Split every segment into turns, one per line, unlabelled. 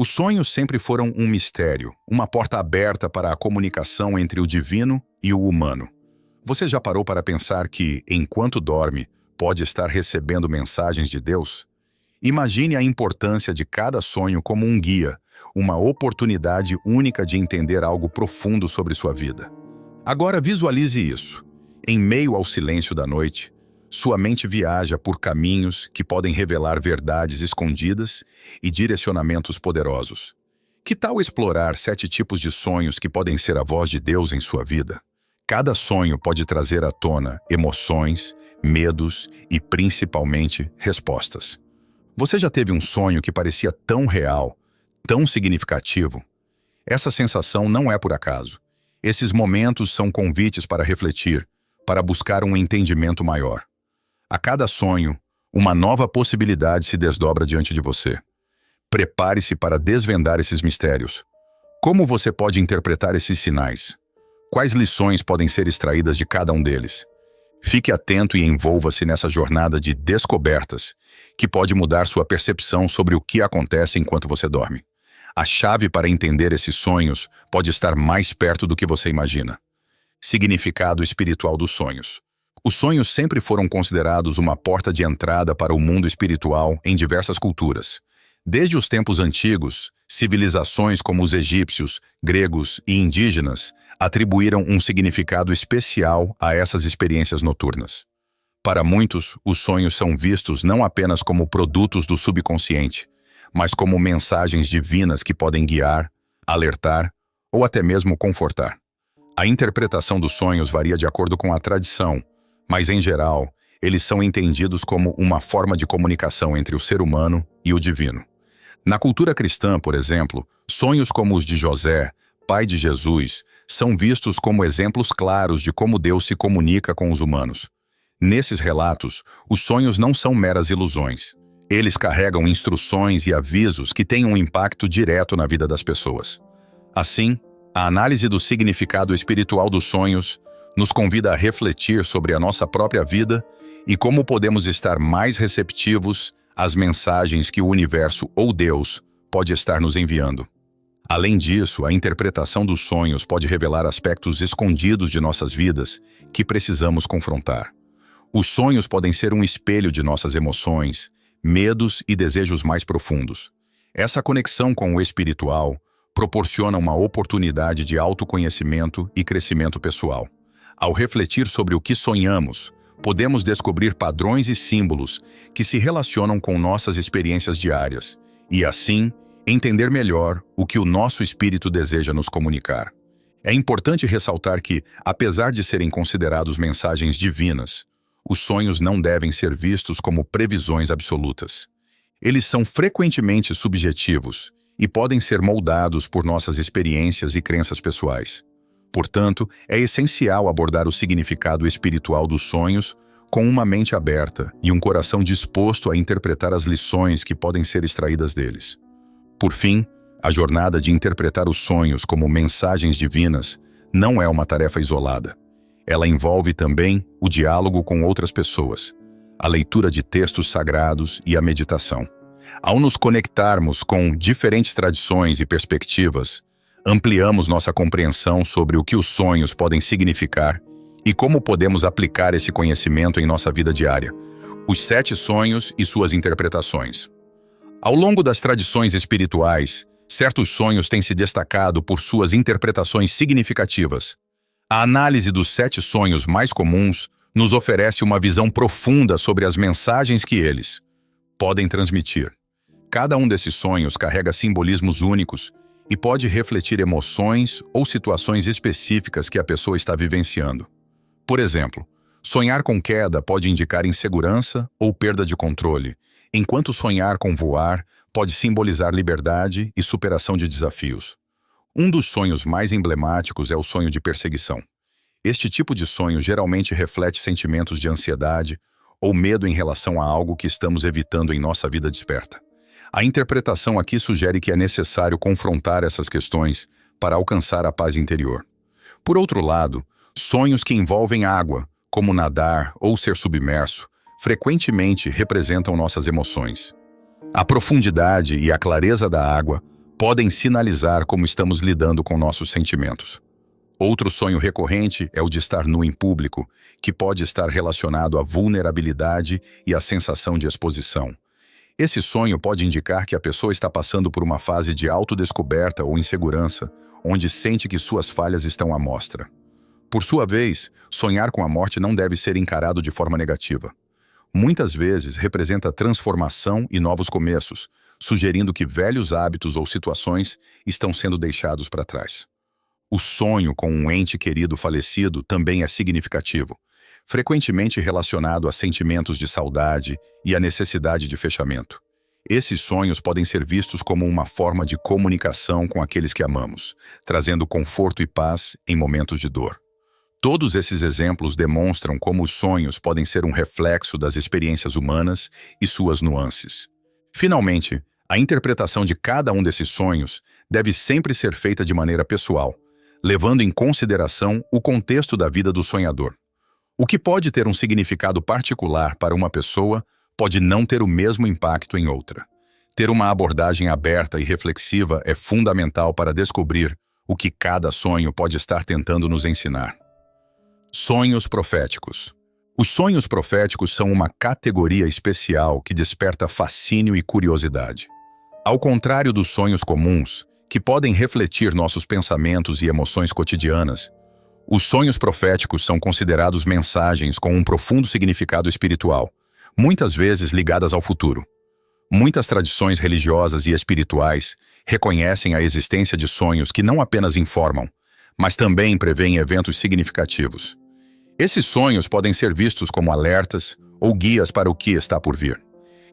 Os sonhos sempre foram um mistério, uma porta aberta para a comunicação entre o divino e o humano. Você já parou para pensar que, enquanto dorme, pode estar recebendo mensagens de Deus? Imagine a importância de cada sonho como um guia, uma oportunidade única de entender algo profundo sobre sua vida. Agora visualize isso. Em meio ao silêncio da noite, sua mente viaja por caminhos que podem revelar verdades escondidas e direcionamentos poderosos. Que tal explorar 7 tipos de sonhos que podem ser a voz de Deus em sua vida? Cada sonho pode trazer à tona emoções, medos e, principalmente, respostas. Você já teve um sonho que parecia tão real, tão significativo? Essa sensação não é por acaso. Esses momentos são convites para refletir, para buscar um entendimento maior. A cada sonho, uma nova possibilidade se desdobra diante de você. Prepare-se para desvendar esses mistérios. Como você pode interpretar esses sinais? Quais lições podem ser extraídas de cada um deles? Fique atento e envolva-se nessa jornada de descobertas, que pode mudar sua percepção sobre o que acontece enquanto você dorme. A chave para entender esses sonhos pode estar mais perto do que você imagina. Significado espiritual dos sonhos. Os sonhos sempre foram considerados uma porta de entrada para o mundo espiritual em diversas culturas. Desde os tempos antigos, civilizações como os egípcios, gregos e indígenas atribuíram um significado especial a essas experiências noturnas. Para muitos, os sonhos são vistos não apenas como produtos do subconsciente, mas como mensagens divinas que podem guiar, alertar ou até mesmo confortar. A interpretação dos sonhos varia de acordo com a tradição, mas, em geral, eles são entendidos como uma forma de comunicação entre o ser humano e o divino. Na cultura cristã, por exemplo, sonhos como os de José, pai de Jesus, são vistos como exemplos claros de como Deus se comunica com os humanos. Nesses relatos, os sonhos não são meras ilusões. Eles carregam instruções e avisos que têm um impacto direto na vida das pessoas. Assim, a análise do significado espiritual dos sonhos nos convida a refletir sobre a nossa própria vida e como podemos estar mais receptivos às mensagens que o universo ou Deus pode estar nos enviando. Além disso, a interpretação dos sonhos pode revelar aspectos escondidos de nossas vidas que precisamos confrontar. Os sonhos podem ser um espelho de nossas emoções, medos e desejos mais profundos. Essa conexão com o espiritual proporciona uma oportunidade de autoconhecimento e crescimento pessoal. Ao refletir sobre o que sonhamos, podemos descobrir padrões e símbolos que se relacionam com nossas experiências diárias e, assim, entender melhor o que o nosso espírito deseja nos comunicar. É importante ressaltar que, apesar de serem considerados mensagens divinas, os sonhos não devem ser vistos como previsões absolutas. Eles são frequentemente subjetivos e podem ser moldados por nossas experiências e crenças pessoais. Portanto, é essencial abordar o significado espiritual dos sonhos com uma mente aberta e um coração disposto a interpretar as lições que podem ser extraídas deles. Por fim, a jornada de interpretar os sonhos como mensagens divinas não é uma tarefa isolada. Ela envolve também o diálogo com outras pessoas, a leitura de textos sagrados e a meditação. Ao nos conectarmos com diferentes tradições e perspectivas, ampliamos nossa compreensão sobre o que os sonhos podem significar e como podemos aplicar esse conhecimento em nossa vida diária. Os 7 sonhos e suas interpretações. Ao longo das tradições espirituais, certos sonhos têm se destacado por suas interpretações significativas. A análise dos 7 sonhos mais comuns nos oferece uma visão profunda sobre as mensagens que eles podem transmitir. Cada um desses sonhos carrega simbolismos únicos e pode refletir emoções ou situações específicas que a pessoa está vivenciando. Por exemplo, sonhar com queda pode indicar insegurança ou perda de controle, enquanto sonhar com voar pode simbolizar liberdade e superação de desafios. Um dos sonhos mais emblemáticos é o sonho de perseguição. Este tipo de sonho geralmente reflete sentimentos de ansiedade ou medo em relação a algo que estamos evitando em nossa vida desperta. A interpretação aqui sugere que é necessário confrontar essas questões para alcançar a paz interior. Por outro lado, sonhos que envolvem água, como nadar ou ser submerso, frequentemente representam nossas emoções. A profundidade e a clareza da água podem sinalizar como estamos lidando com nossos sentimentos. Outro sonho recorrente é o de estar nu em público, que pode estar relacionado à vulnerabilidade e à sensação de exposição. Esse sonho pode indicar que a pessoa está passando por uma fase de autodescoberta ou insegurança, onde sente que suas falhas estão à mostra. Por sua vez, sonhar com a morte não deve ser encarado de forma negativa. Muitas vezes representa transformação e novos começos, sugerindo que velhos hábitos ou situações estão sendo deixados para trás. O sonho com um ente querido falecido também é significativo, frequentemente relacionado a sentimentos de saudade e a necessidade de fechamento. Esses sonhos podem ser vistos como uma forma de comunicação com aqueles que amamos, trazendo conforto e paz em momentos de dor. Todos esses exemplos demonstram como os sonhos podem ser um reflexo das experiências humanas e suas nuances. Finalmente, a interpretação de cada um desses sonhos deve sempre ser feita de maneira pessoal, levando em consideração o contexto da vida do sonhador. O que pode ter um significado particular para uma pessoa pode não ter o mesmo impacto em outra. Ter uma abordagem aberta e reflexiva é fundamental para descobrir o que cada sonho pode estar tentando nos ensinar. Sonhos proféticos. Os sonhos proféticos são uma categoria especial que desperta fascínio e curiosidade. Ao contrário dos sonhos comuns, que podem refletir nossos pensamentos e emoções cotidianas, os sonhos proféticos são considerados mensagens com um profundo significado espiritual, muitas vezes ligadas ao futuro. Muitas tradições religiosas e espirituais reconhecem a existência de sonhos que não apenas informam, mas também prevêem eventos significativos. Esses sonhos podem ser vistos como alertas ou guias para o que está por vir.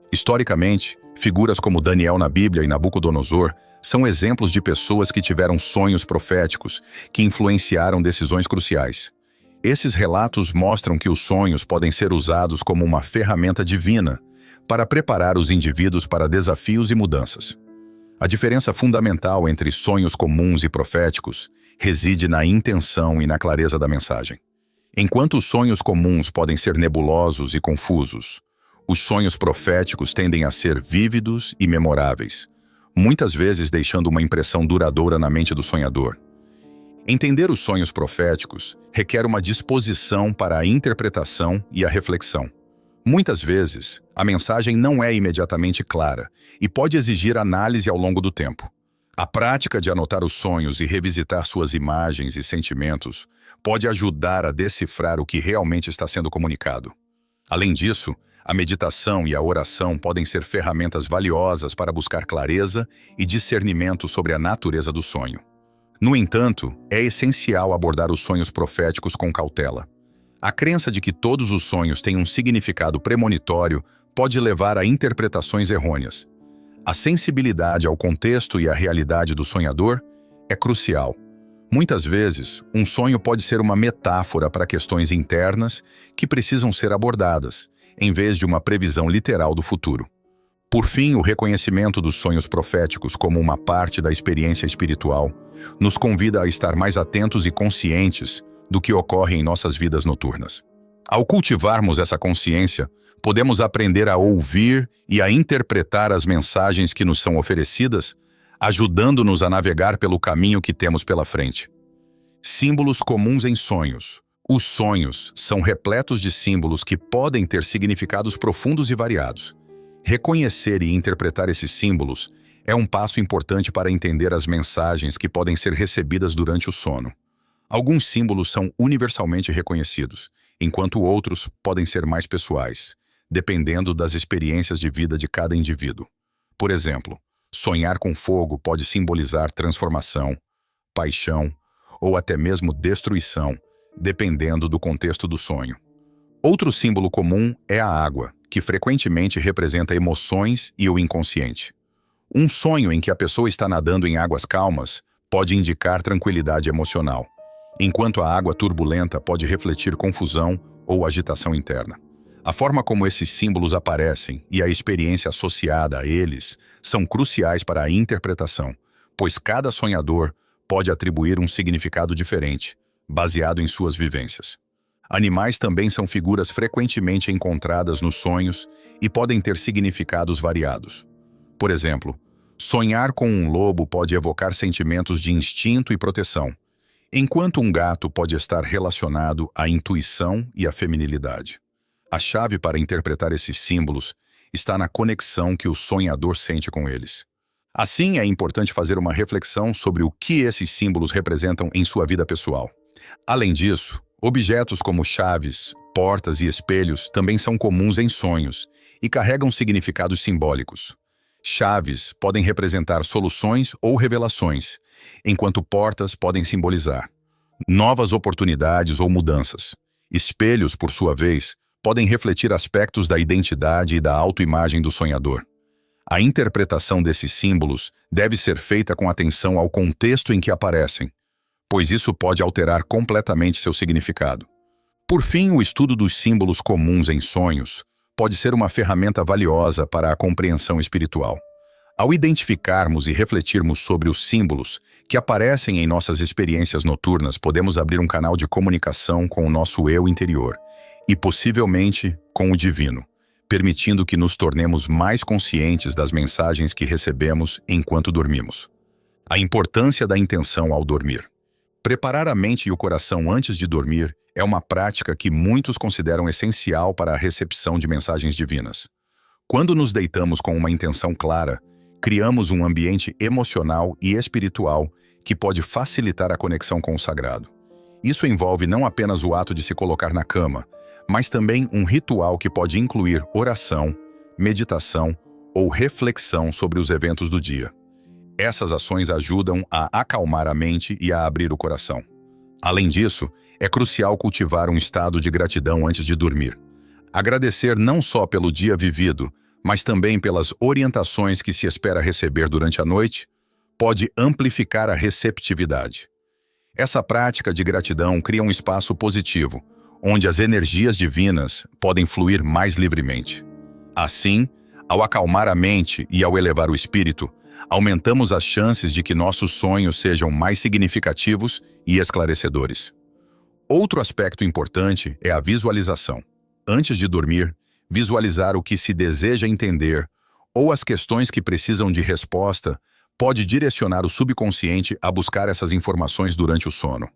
Historicamente, figuras como Daniel na Bíblia e Nabucodonosor são exemplos de pessoas que tiveram sonhos proféticos que influenciaram decisões cruciais. Esses relatos mostram que os sonhos podem ser usados como uma ferramenta divina para preparar os indivíduos para desafios e mudanças. A diferença fundamental entre sonhos comuns e proféticos reside na intenção e na clareza da mensagem. Enquanto os sonhos comuns podem ser nebulosos e confusos, os sonhos proféticos tendem a ser vívidos e memoráveis, muitas vezes deixando uma impressão duradoura na mente do sonhador. Entender os sonhos proféticos requer uma disposição para a interpretação e a reflexão. Muitas vezes, a mensagem não é imediatamente clara e pode exigir análise ao longo do tempo. A prática de anotar os sonhos e revisitar suas imagens e sentimentos pode ajudar a decifrar o que realmente está sendo comunicado. Além disso, a meditação e a oração podem ser ferramentas valiosas para buscar clareza e discernimento sobre a natureza do sonho. No entanto, é essencial abordar os sonhos proféticos com cautela. A crença de que todos os sonhos têm um significado premonitório pode levar a interpretações errôneas. A sensibilidade ao contexto e à realidade do sonhador é crucial. Muitas vezes, um sonho pode ser uma metáfora para questões internas que precisam ser abordadas, em vez de uma previsão literal do futuro. Por fim, o reconhecimento dos sonhos proféticos como uma parte da experiência espiritual nos convida a estar mais atentos e conscientes do que ocorre em nossas vidas noturnas. Ao cultivarmos essa consciência, podemos aprender a ouvir e a interpretar as mensagens que nos são oferecidas, ajudando-nos a navegar pelo caminho que temos pela frente. Símbolos comuns em sonhos. Os sonhos são repletos de símbolos que podem ter significados profundos e variados. Reconhecer e interpretar esses símbolos é um passo importante para entender as mensagens que podem ser recebidas durante o sono. Alguns símbolos são universalmente reconhecidos, enquanto outros podem ser mais pessoais, dependendo das experiências de vida de cada indivíduo. Por exemplo, sonhar com fogo pode simbolizar transformação, paixão ou até mesmo destruição, dependendo do contexto do sonho. Outro símbolo comum é a água, que frequentemente representa emoções e o inconsciente. Um sonho em que a pessoa está nadando em águas calmas pode indicar tranquilidade emocional, enquanto a água turbulenta pode refletir confusão ou agitação interna. A forma como esses símbolos aparecem e a experiência associada a eles são cruciais para a interpretação, pois cada sonhador pode atribuir um significado diferente, baseado em suas vivências. Animais também são figuras frequentemente encontradas nos sonhos e podem ter significados variados. Por exemplo, Sonhar com um lobo pode evocar sentimentos de instinto e proteção, enquanto um gato pode estar relacionado à intuição e à feminilidade. A chave para interpretar esses símbolos está na conexão que o sonhador sente com eles. Assim, é importante fazer uma reflexão sobre o que esses símbolos representam em sua vida pessoal. Além disso, objetos como chaves, portas e espelhos também são comuns em sonhos e carregam significados simbólicos. Chaves podem representar soluções ou revelações, enquanto portas podem simbolizar novas oportunidades ou mudanças. Espelhos, por sua vez, podem refletir aspectos da identidade e da autoimagem do sonhador. A interpretação desses símbolos deve ser feita com atenção ao contexto em que aparecem, pois isso pode alterar completamente seu significado. Por fim, o estudo dos símbolos comuns em sonhos pode ser uma ferramenta valiosa para a compreensão espiritual. Ao identificarmos e refletirmos sobre os símbolos que aparecem em nossas experiências noturnas, podemos abrir um canal de comunicação com o nosso eu interior e, possivelmente, com o divino, permitindo que nos tornemos mais conscientes das mensagens que recebemos enquanto dormimos. A importância da intenção ao dormir. Preparar a mente e o coração antes de dormir é uma prática que muitos consideram essencial para a recepção de mensagens divinas. Quando nos deitamos com uma intenção clara, criamos um ambiente emocional e espiritual que pode facilitar a conexão com o sagrado. Isso envolve não apenas o ato de se colocar na cama, mas também um ritual que pode incluir oração, meditação ou reflexão sobre os eventos do dia. Essas ações ajudam a acalmar a mente e a abrir o coração. Além disso, é crucial cultivar um estado de gratidão antes de dormir. Agradecer não só pelo dia vivido, mas também pelas orientações que se espera receber durante a noite, pode amplificar a receptividade. Essa prática de gratidão cria um espaço positivo, onde as energias divinas podem fluir mais livremente. Assim, ao acalmar a mente e ao elevar o espírito, aumentamos as chances de que nossos sonhos sejam mais significativos e esclarecedores. Outro aspecto importante é a visualização. Antes de dormir, visualizar o que se deseja entender ou as questões que precisam de resposta pode direcionar o subconsciente a buscar essas informações durante o sono.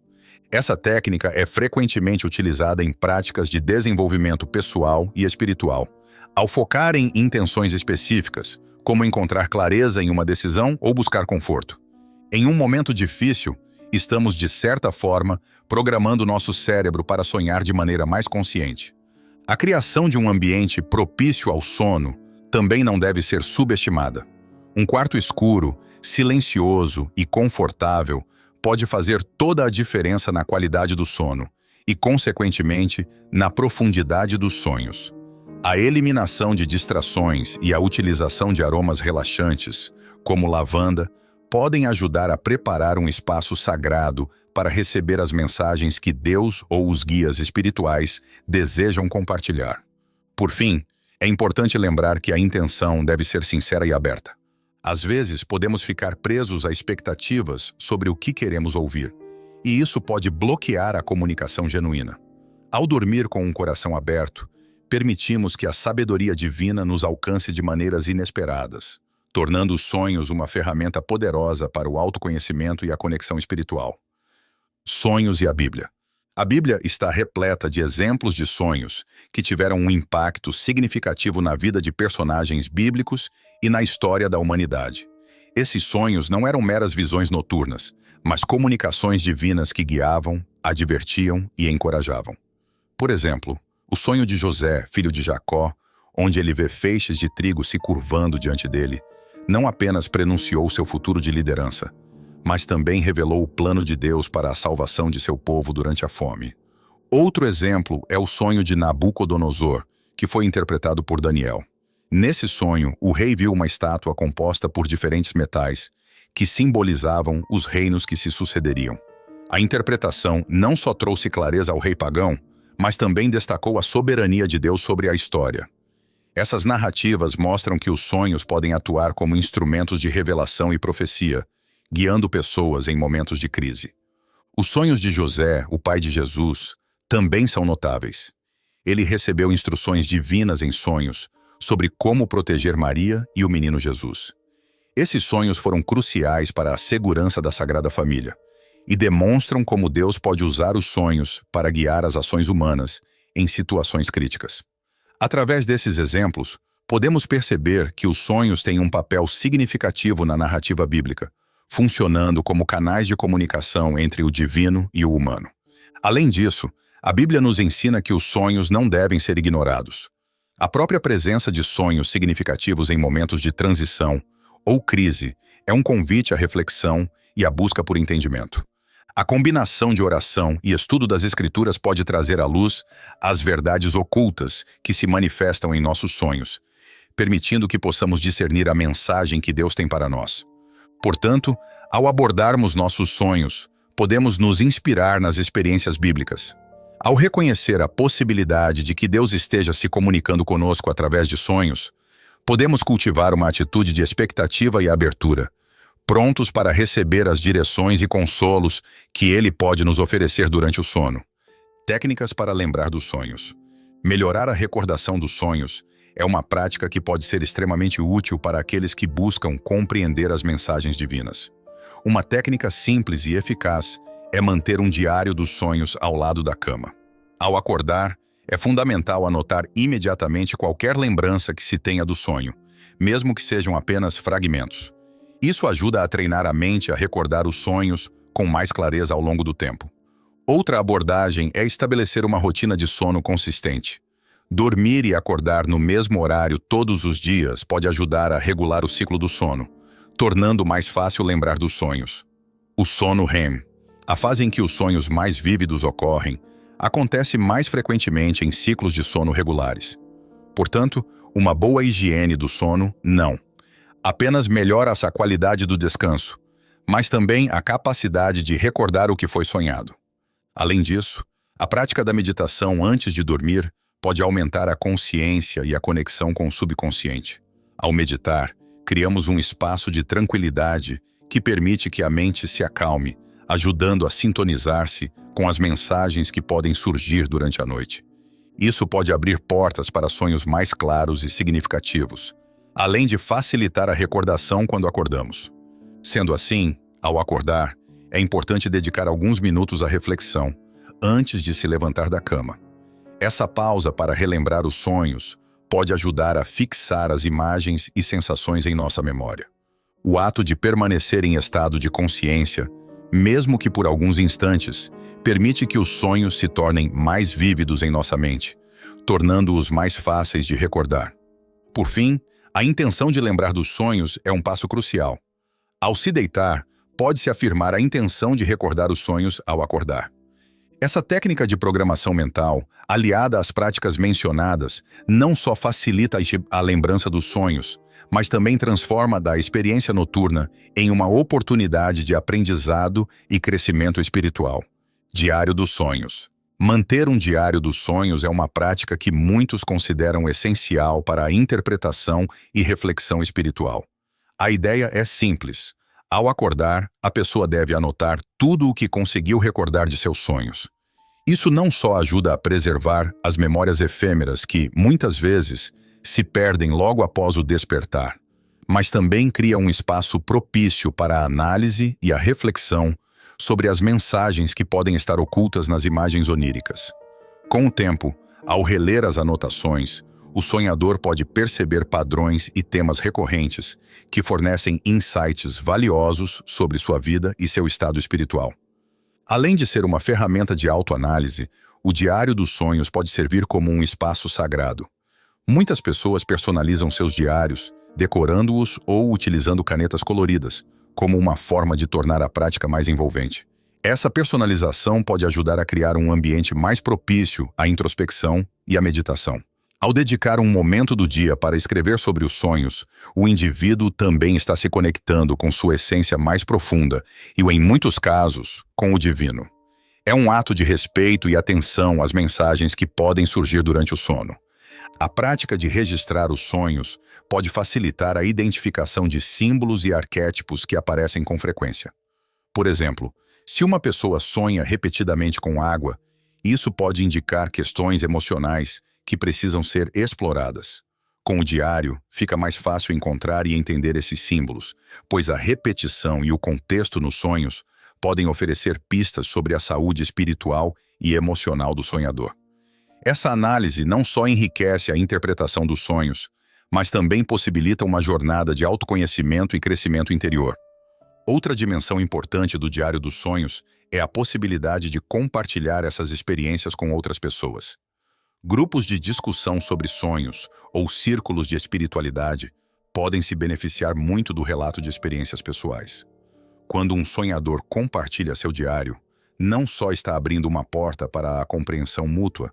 Essa técnica é frequentemente utilizada em práticas de desenvolvimento pessoal e espiritual, ao focar em intenções específicas, como encontrar clareza em uma decisão ou buscar conforto. Em um momento difícil, estamos, de certa forma, programando nosso cérebro para sonhar de maneira mais consciente. A criação de um ambiente propício ao sono também não deve ser subestimada. Um quarto escuro, silencioso e confortável pode fazer toda a diferença na qualidade do sono e, consequentemente, na profundidade dos sonhos. A eliminação de distrações e a utilização de aromas relaxantes, como lavanda, podem ajudar a preparar um espaço sagrado para receber as mensagens que Deus ou os guias espirituais desejam compartilhar. Por fim, é importante lembrar que a intenção deve ser sincera e aberta. Às vezes, podemos ficar presos a expectativas sobre o que queremos ouvir, e isso pode bloquear a comunicação genuína. Ao dormir com um coração aberto, permitimos que a sabedoria divina nos alcance de maneiras inesperadas, tornando os sonhos uma ferramenta poderosa para o autoconhecimento e a conexão espiritual. Sonhos e a Bíblia. A Bíblia está repleta de exemplos de sonhos que tiveram um impacto significativo na vida de personagens bíblicos e na história da humanidade. Esses sonhos não eram meras visões noturnas, mas comunicações divinas que guiavam, advertiam e encorajavam. Por exemplo, o sonho de José, filho de Jacó, onde ele vê feixes de trigo se curvando diante dele, não apenas prenunciou seu futuro de liderança, mas também revelou o plano de Deus para a salvação de seu povo durante a fome. Outro exemplo é o sonho de Nabucodonosor, que foi interpretado por Daniel. Nesse sonho, o rei viu uma estátua composta por diferentes metais, que simbolizavam os reinos que se sucederiam. A interpretação não só trouxe clareza ao rei pagão, mas também destacou a soberania de Deus sobre a história. Essas narrativas mostram que os sonhos podem atuar como instrumentos de revelação e profecia, guiando pessoas em momentos de crise. Os sonhos de José, o pai de Jesus, também são notáveis. Ele recebeu instruções divinas em sonhos sobre como proteger Maria e o menino Jesus. Esses sonhos foram cruciais para a segurança da Sagrada Família e demonstram como Deus pode usar os sonhos para guiar as ações humanas em situações críticas. Através desses exemplos, podemos perceber que os sonhos têm um papel significativo na narrativa bíblica, funcionando como canais de comunicação entre o divino e o humano. Além disso, a Bíblia nos ensina que os sonhos não devem ser ignorados. A própria presença de sonhos significativos em momentos de transição ou crise é um convite à reflexão e à busca por entendimento. A combinação de oração e estudo das Escrituras pode trazer à luz as verdades ocultas que se manifestam em nossos sonhos, permitindo que possamos discernir a mensagem que Deus tem para nós. Portanto, ao abordarmos nossos sonhos, podemos nos inspirar nas experiências bíblicas. Ao reconhecer a possibilidade de que Deus esteja se comunicando conosco através de sonhos, podemos cultivar uma atitude de expectativa e abertura, prontos para receber as direções e consolos que Ele pode nos oferecer durante o sono. Técnicas para lembrar dos sonhos. Melhorar a recordação dos sonhos é uma prática que pode ser extremamente útil para aqueles que buscam compreender as mensagens divinas. Uma técnica simples e eficaz é manter um diário dos sonhos ao lado da cama. Ao acordar, é fundamental anotar imediatamente qualquer lembrança que se tenha do sonho, mesmo que sejam apenas fragmentos. Isso ajuda a treinar a mente a recordar os sonhos com mais clareza ao longo do tempo. Outra abordagem é estabelecer uma rotina de sono consistente. Dormir e acordar no mesmo horário todos os dias pode ajudar a regular o ciclo do sono, tornando mais fácil lembrar dos sonhos. O sono REM, a fase em que os sonhos mais vívidos ocorrem, acontece mais frequentemente em ciclos de sono regulares. Portanto, uma boa higiene do sono não apenas melhora essa qualidade do descanso, mas também a capacidade de recordar o que foi sonhado. Além disso, a prática da meditação antes de dormir pode aumentar a consciência e a conexão com o subconsciente. Ao meditar, criamos um espaço de tranquilidade que permite que a mente se acalme, ajudando a sintonizar-se com as mensagens que podem surgir durante a noite. Isso pode abrir portas para sonhos mais claros e significativos, além de facilitar a recordação quando acordamos. Sendo assim, ao acordar, é importante dedicar alguns minutos à reflexão, antes de se levantar da cama. Essa pausa para relembrar os sonhos pode ajudar a fixar as imagens e sensações em nossa memória. O ato de permanecer em estado de consciência, mesmo que por alguns instantes, permite que os sonhos se tornem mais vívidos em nossa mente, tornando-os mais fáceis de recordar. Por fim, a intenção de lembrar dos sonhos é um passo crucial. Ao se deitar, pode-se afirmar a intenção de recordar os sonhos ao acordar. Essa técnica de programação mental, aliada às práticas mencionadas, não só facilita a lembrança dos sonhos, mas também transforma da experiência noturna em uma oportunidade de aprendizado e crescimento espiritual. Diário dos sonhos. Manter um diário dos sonhos é uma prática que muitos consideram essencial para a interpretação e reflexão espiritual. A ideia é simples. Ao acordar, a pessoa deve anotar tudo o que conseguiu recordar de seus sonhos. Isso não só ajuda a preservar as memórias efêmeras que, muitas vezes, se perdem logo após o despertar, mas também cria um espaço propício para a análise e a reflexão sobre as mensagens que podem estar ocultas nas imagens oníricas. Com o tempo, ao reler as anotações, o sonhador pode perceber padrões e temas recorrentes que fornecem insights valiosos sobre sua vida e seu estado espiritual. Além de ser uma ferramenta de autoanálise, o diário dos sonhos pode servir como um espaço sagrado. Muitas pessoas personalizam seus diários, decorando-os ou utilizando canetas coloridas, como uma forma de tornar a prática mais envolvente. Essa personalização pode ajudar a criar um ambiente mais propício à introspecção e à meditação. Ao dedicar um momento do dia para escrever sobre os sonhos, o indivíduo também está se conectando com sua essência mais profunda e, em muitos casos, com o divino. É um ato de respeito e atenção às mensagens que podem surgir durante o sono. A prática de registrar os sonhos pode facilitar a identificação de símbolos e arquétipos que aparecem com frequência. Por exemplo, se uma pessoa sonha repetidamente com água, isso pode indicar questões emocionais que precisam ser exploradas, Com o diário, fica mais fácil encontrar e entender esses símbolos, pois a repetição e o contexto nos sonhos podem oferecer pistas sobre a saúde espiritual e emocional do sonhador. Essa análise não só enriquece a interpretação dos sonhos, mas também possibilita uma jornada de autoconhecimento e crescimento interior. Outra dimensão importante do Diário dos Sonhos é a possibilidade de compartilhar essas experiências com outras pessoas. Grupos de discussão sobre sonhos ou círculos de espiritualidade podem se beneficiar muito do relato de experiências pessoais. Quando um sonhador compartilha seu diário, não só está abrindo uma porta para a compreensão mútua,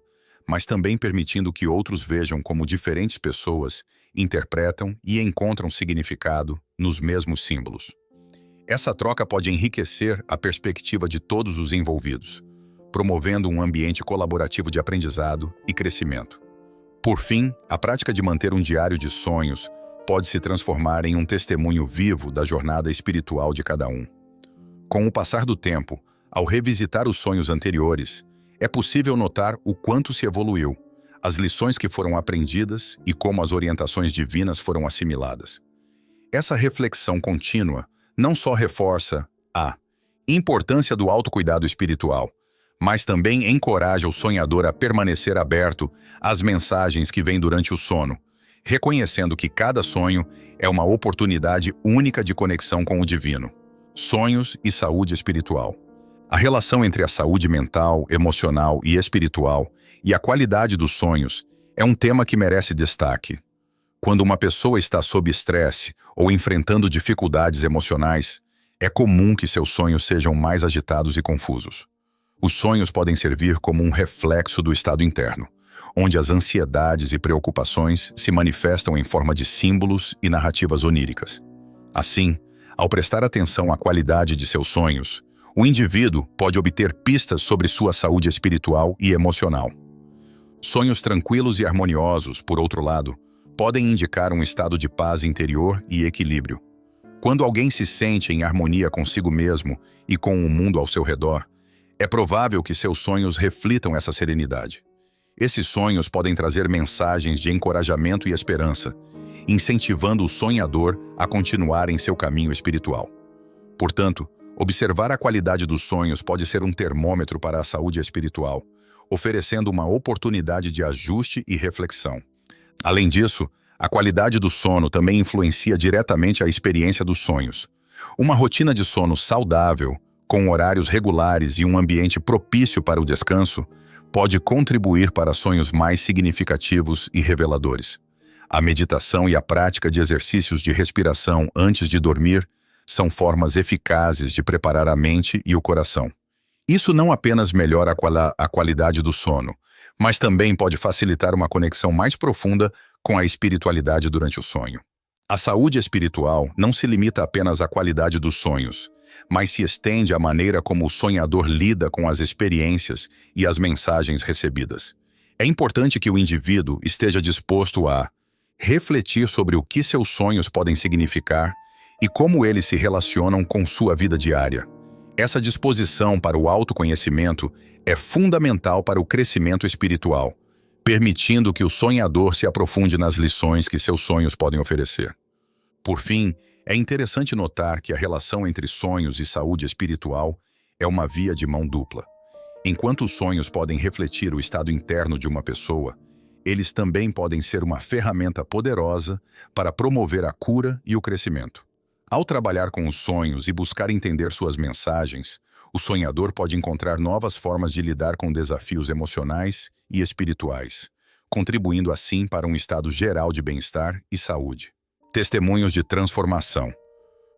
mas também permitindo que outros vejam como diferentes pessoas interpretam e encontram significado nos mesmos símbolos. Essa troca pode enriquecer a perspectiva de todos os envolvidos, promovendo um ambiente colaborativo de aprendizado e crescimento. Por fim, a prática de manter um diário de sonhos pode se transformar em um testemunho vivo da jornada espiritual de cada um. Com o passar do tempo, ao revisitar os sonhos anteriores, é possível notar o quanto se evoluiu, as lições que foram aprendidas e como as orientações divinas foram assimiladas. Essa reflexão contínua não só reforça a importância do autocuidado espiritual, mas também encoraja o sonhador a permanecer aberto às mensagens que vêm durante o sono, reconhecendo que cada sonho é uma oportunidade única de conexão com o divino. Sonhos e saúde espiritual. A relação entre a saúde mental, emocional e espiritual e a qualidade dos sonhos é um tema que merece destaque. Quando uma pessoa está sob estresse ou enfrentando dificuldades emocionais, é comum que seus sonhos sejam mais agitados e confusos. Os sonhos podem servir como um reflexo do estado interno, onde as ansiedades e preocupações se manifestam em forma de símbolos e narrativas oníricas. Assim, ao prestar atenção à qualidade de seus sonhos, o indivíduo pode obter pistas sobre sua saúde espiritual e emocional. Sonhos tranquilos e harmoniosos, por outro lado, podem indicar um estado de paz interior e equilíbrio. Quando alguém se sente em harmonia consigo mesmo e com o mundo ao seu redor, é provável que seus sonhos reflitam essa serenidade. Esses sonhos podem trazer mensagens de encorajamento e esperança, incentivando o sonhador a continuar em seu caminho espiritual. Portanto, observar a qualidade dos sonhos pode ser um termômetro para a saúde espiritual, oferecendo uma oportunidade de ajuste e reflexão. Além disso, a qualidade do sono também influencia diretamente a experiência dos sonhos. Uma rotina de sono saudável, com horários regulares e um ambiente propício para o descanso, pode contribuir para sonhos mais significativos e reveladores. A meditação e a prática de exercícios de respiração antes de dormir são formas eficazes de preparar a mente e o coração. Isso não apenas melhora a qualidade do sono, mas também pode facilitar uma conexão mais profunda com a espiritualidade durante o sonho. A saúde espiritual não se limita apenas à qualidade dos sonhos, mas se estende à maneira como o sonhador lida com as experiências e as mensagens recebidas. É importante que o indivíduo esteja disposto a refletir sobre o que seus sonhos podem significar e como eles se relacionam com sua vida diária. Essa disposição para o autoconhecimento é fundamental para o crescimento espiritual, permitindo que o sonhador se aprofunde nas lições que seus sonhos podem oferecer. Por fim, é interessante notar que a relação entre sonhos e saúde espiritual é uma via de mão dupla. Enquanto os sonhos podem refletir o estado interno de uma pessoa, eles também podem ser uma ferramenta poderosa para promover a cura e o crescimento. Ao trabalhar com os sonhos e buscar entender suas mensagens, o sonhador pode encontrar novas formas de lidar com desafios emocionais e espirituais, contribuindo assim para um estado geral de bem-estar e saúde. Testemunhos de transformação.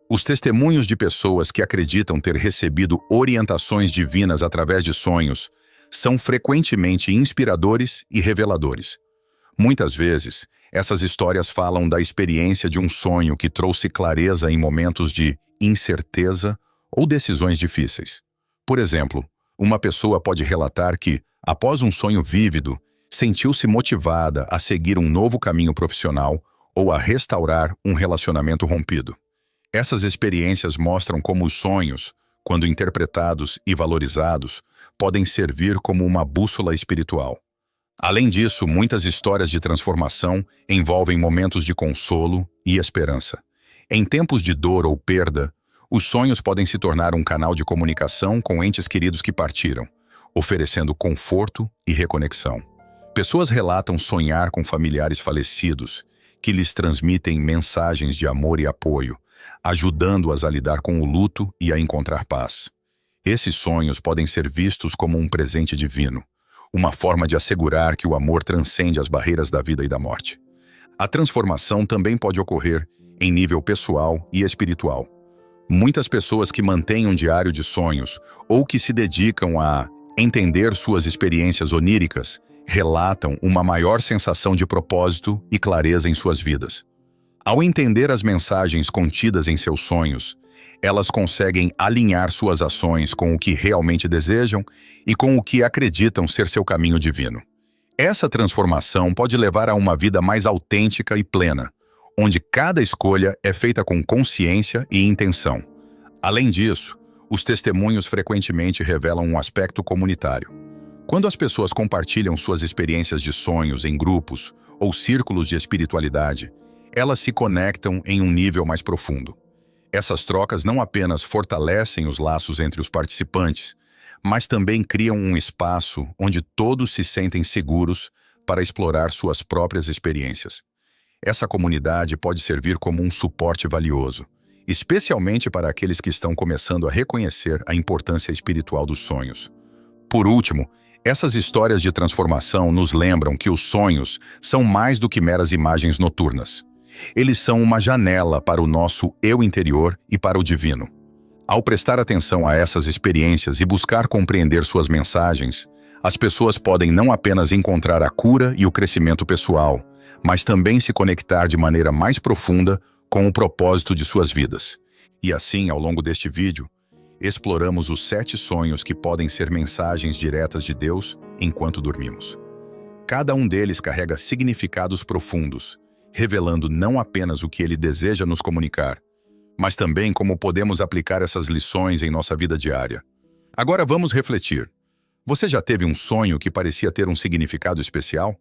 Os testemunhos de pessoas que acreditam ter recebido orientações divinas através de sonhos são frequentemente inspiradores e reveladores. Muitas vezes, essas histórias falam da experiência de um sonho que trouxe clareza em momentos de incerteza ou decisões difíceis. Por exemplo, uma pessoa pode relatar que, após um sonho vívido, sentiu-se motivada a seguir um novo caminho profissional ou a restaurar um relacionamento rompido. Essas experiências mostram como os sonhos, quando interpretados e valorizados, podem servir como uma bússola espiritual. Além disso, muitas histórias de transformação envolvem momentos de consolo e esperança. Em tempos de dor ou perda, os sonhos podem se tornar um canal de comunicação com entes queridos que partiram, oferecendo conforto e reconexão. Pessoas relatam sonhar com familiares falecidos, que lhes transmitem mensagens de amor e apoio, ajudando-as a lidar com o luto e a encontrar paz. Esses sonhos podem ser vistos como um presente divino, uma forma de assegurar que o amor transcende as barreiras da vida e da morte. A transformação também pode ocorrer em nível pessoal e espiritual. Muitas pessoas que mantêm um diário de sonhos ou que se dedicam a entender suas experiências oníricas relatam uma maior sensação de propósito e clareza em suas vidas. Ao entender as mensagens contidas em seus sonhos, elas conseguem alinhar suas ações com o que realmente desejam e com o que acreditam ser seu caminho divino. Essa transformação pode levar a uma vida mais autêntica e plena, onde cada escolha é feita com consciência e intenção. Além disso, os testemunhos frequentemente revelam um aspecto comunitário. Quando as pessoas compartilham suas experiências de sonhos em grupos ou círculos de espiritualidade, elas se conectam em um nível mais profundo. Essas trocas não apenas fortalecem os laços entre os participantes, mas também criam um espaço onde todos se sentem seguros para explorar suas próprias experiências. Essa comunidade pode servir como um suporte valioso, especialmente para aqueles que estão começando a reconhecer a importância espiritual dos sonhos. Por último, essas histórias de transformação nos lembram que os sonhos são mais do que meras imagens noturnas. Eles são uma janela para o nosso eu interior e para o divino. Ao prestar atenção a essas experiências e buscar compreender suas mensagens, as pessoas podem não apenas encontrar a cura e o crescimento pessoal, mas também se conectar de maneira mais profunda com o propósito de suas vidas. E assim, ao longo deste vídeo, exploramos os 7 sonhos que podem ser mensagens diretas de Deus enquanto dormimos. Cada um deles carrega significados profundos, revelando não apenas o que ele deseja nos comunicar, mas também como podemos aplicar essas lições em nossa vida diária. Agora vamos refletir. Você já teve um sonho que parecia ter um significado especial?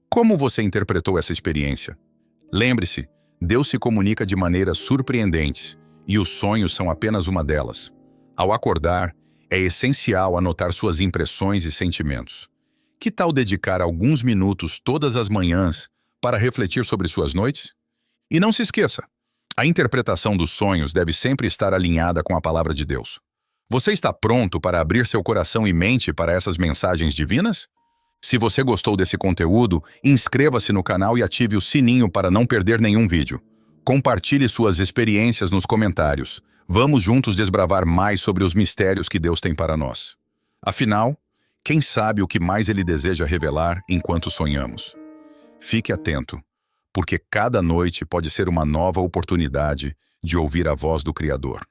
Como você interpretou essa experiência? Lembre-se, Deus se comunica de maneiras surpreendentes, e os sonhos são apenas uma delas. Ao acordar, é essencial anotar suas impressões e sentimentos. Que tal dedicar alguns minutos todas as manhãs para refletir sobre suas noites? E não se esqueça, a interpretação dos sonhos deve sempre estar alinhada com a palavra de Deus. Você está pronto para abrir seu coração e mente para essas mensagens divinas? Se você gostou desse conteúdo, inscreva-se no canal e ative o sininho para não perder nenhum vídeo. Compartilhe suas experiências nos comentários. Vamos juntos desbravar mais sobre os mistérios que Deus tem para nós. Afinal, quem sabe o que mais Ele deseja revelar enquanto sonhamos? Fique atento, porque cada noite pode ser uma nova oportunidade de ouvir a voz do Criador.